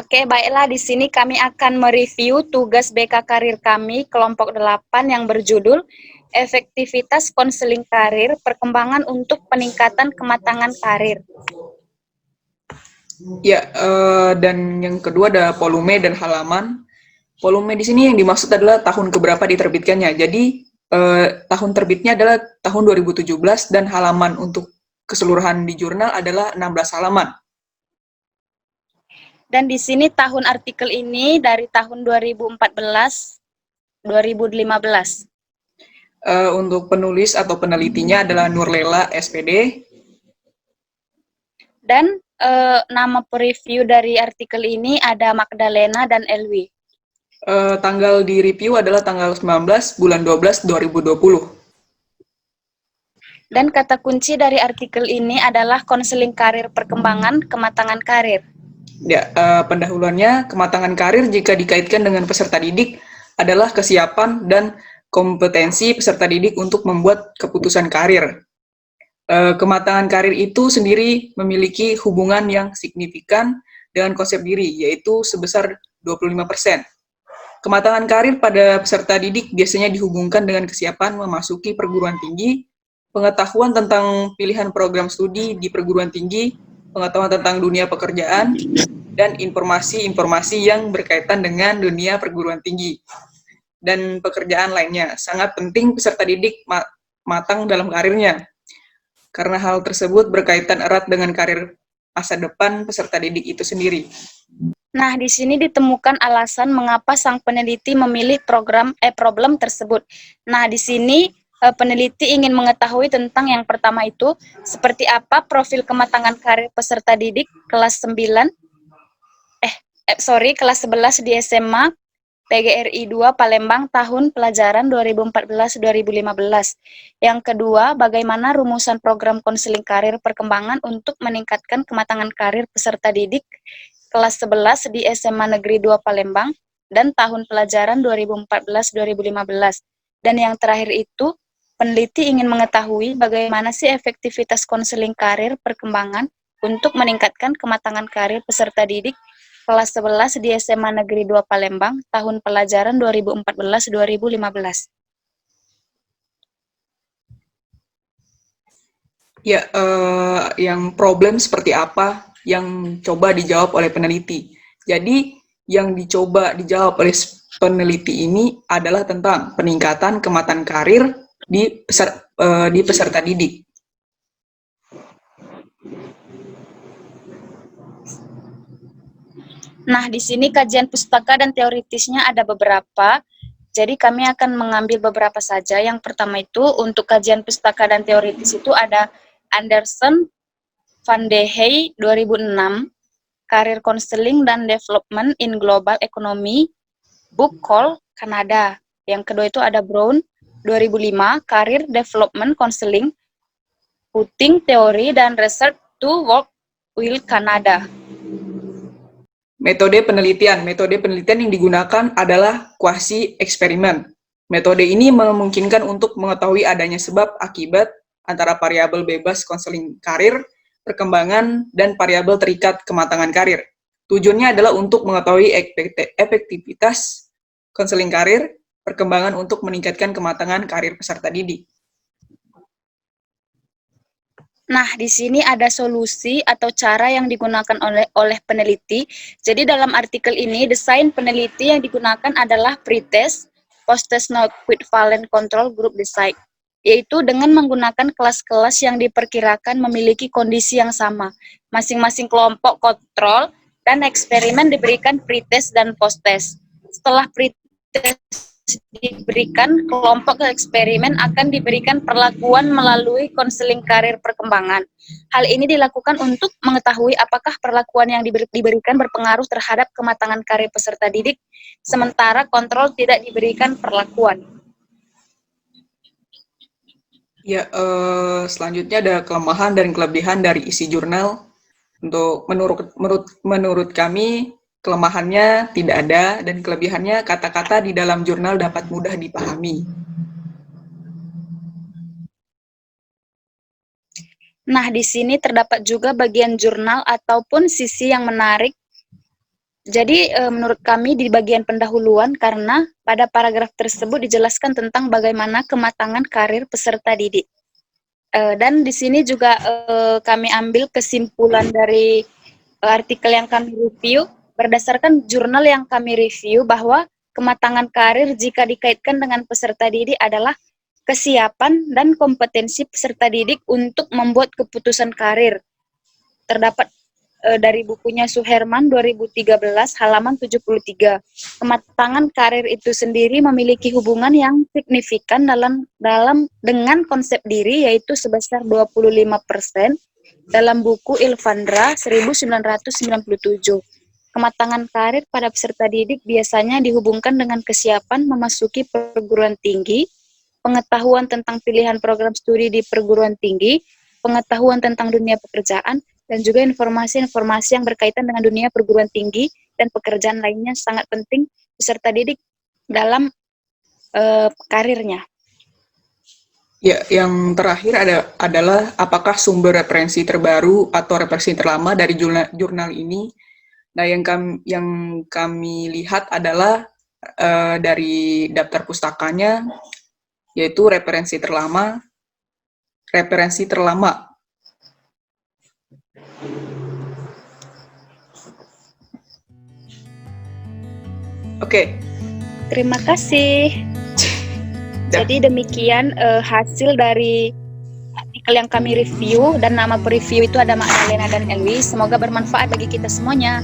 Oke, baiklah di sini kami akan mereview tugas BK Karir kami kelompok 8 yang berjudul Efektivitas Konseling Karir, Perkembangan untuk Peningkatan Kematangan Karir. Ya, dan yang kedua ada volume dan halaman. Volume di sini yang dimaksud adalah tahun keberapa diterbitkannya. Jadi, tahun terbitnya adalah tahun 2017 dan halaman untuk keseluruhan di jurnal adalah 16 halaman. Dan di sini tahun artikel ini dari tahun 2014-2015. Untuk penulis atau penelitinya adalah Nurlela SPD. Dan nama preview dari artikel ini ada Magdalena dan Elwi. Tanggal di review adalah tanggal 19 bulan 12 2020. Dan kata kunci dari artikel ini adalah konseling karir perkembangan kematangan karir. Ya, pendahuluannya kematangan karir jika dikaitkan dengan peserta didik adalah kesiapan dan kompetensi peserta didik untuk membuat keputusan karir. Kematangan karir itu sendiri memiliki hubungan yang signifikan dengan konsep diri, yaitu sebesar 25%. Kematangan karir pada peserta didik biasanya dihubungkan dengan kesiapan memasuki perguruan tinggi, pengetahuan tentang pilihan program studi di perguruan tinggi, pengetahuan tentang dunia pekerjaan, dan informasi-informasi yang berkaitan dengan dunia perguruan tinggi dan pekerjaan lainnya. Sangat penting peserta didik matang dalam karirnya, karena hal tersebut berkaitan erat dengan karir masa depan peserta didik itu sendiri. Nah, di sini ditemukan alasan mengapa sang peneliti memilih problem tersebut. Nah, di sini peneliti ingin mengetahui tentang yang pertama itu, seperti apa profil kematangan karir peserta didik kelas 11 di SMA PGRI 2 Palembang tahun pelajaran 2014-2015. Yang kedua, bagaimana rumusan program konseling karir perkembangan untuk meningkatkan kematangan karir peserta didik kelas 11 di SMA Negeri 2 Palembang dan tahun pelajaran 2014-2015. Dan yang terakhir itu, peneliti ingin mengetahui bagaimana sih efektivitas konseling karir perkembangan untuk meningkatkan kematangan karir peserta didik kelas 11 di SMA Negeri 2 Palembang tahun pelajaran 2014-2015. Ya, yang problem seperti apa yang coba dijawab oleh peneliti. Jadi, yang dicoba dijawab oleh peneliti ini adalah tentang peningkatan kematangan karir di peserta didik. Nah, di sini kajian pustaka dan teoritisnya ada beberapa. Jadi kami akan mengambil beberapa saja. Yang pertama itu untuk kajian pustaka dan teoritis itu ada Anderson Van de Hey 2006, Career Counseling dan Development in Global Economy, Book Call, Kanada. Yang kedua itu ada Brown 2005, Career Development Counseling, Putting Theory dan Research to Work with Canada. Metode penelitian yang digunakan adalah quasi eksperimen. Metode ini memungkinkan untuk mengetahui adanya sebab akibat antara variabel bebas konseling karir, perkembangan, dan variabel terikat kematangan karir. Tujuannya adalah untuk mengetahui efektivitas konseling karir, perkembangan untuk meningkatkan kematangan karir peserta didik. Nah, di sini ada solusi atau cara yang digunakan oleh peneliti. Jadi dalam artikel ini, desain peneliti yang digunakan adalah pretest, post-test non-equivalent control group design, yaitu dengan menggunakan kelas-kelas yang diperkirakan memiliki kondisi yang sama. Masing-masing kelompok kontrol dan eksperimen diberikan pretest dan post-test. Setelah pretest diberikan, kelompok eksperimen akan diberikan perlakuan melalui konseling karir perkembangan. Hal ini dilakukan untuk mengetahui apakah perlakuan yang diberikan berpengaruh terhadap kematangan karir peserta didik, sementara kontrol tidak diberikan perlakuan. Ya, selanjutnya ada kelemahan dan kelebihan dari isi jurnal. Untuk menurut kami, kelemahannya tidak ada, dan kelebihannya kata-kata di dalam jurnal dapat mudah dipahami. Nah, di sini terdapat juga bagian jurnal ataupun sisi yang menarik Jadi menurut kami di bagian pendahuluan karena pada paragraf tersebut dijelaskan tentang bagaimana kematangan karir peserta didik. Dan di sini juga kami ambil kesimpulan dari artikel yang kami review berdasarkan jurnal yang kami review bahwa kematangan karir jika dikaitkan dengan peserta didik adalah kesiapan dan kompetensi peserta didik untuk membuat keputusan karir. Terdapat dari bukunya Suherman 2013 halaman 73. Kematangan karir itu sendiri memiliki hubungan yang signifikan dengan konsep diri yaitu sebesar 25% dalam buku Ilvandra 1997. Kematangan karir pada peserta didik biasanya dihubungkan dengan kesiapan memasuki perguruan tinggi, pengetahuan tentang pilihan program studi di perguruan tinggi, pengetahuan tentang dunia pekerjaan, dan juga informasi-informasi yang berkaitan dengan dunia perguruan tinggi dan pekerjaan lainnya sangat penting peserta didik dalam karirnya. Ya, yang terakhir adalah apakah sumber referensi terbaru atau referensi terlama dari jurnal ini. Nah, yang kami lihat adalah dari daftar pustakanya, yaitu referensi terlama. Oke. Terima kasih. Jadi demikian hasil dari artikel yang kami review dan nama pereview itu ada Magdalena dan Elwi. Semoga bermanfaat bagi kita semuanya.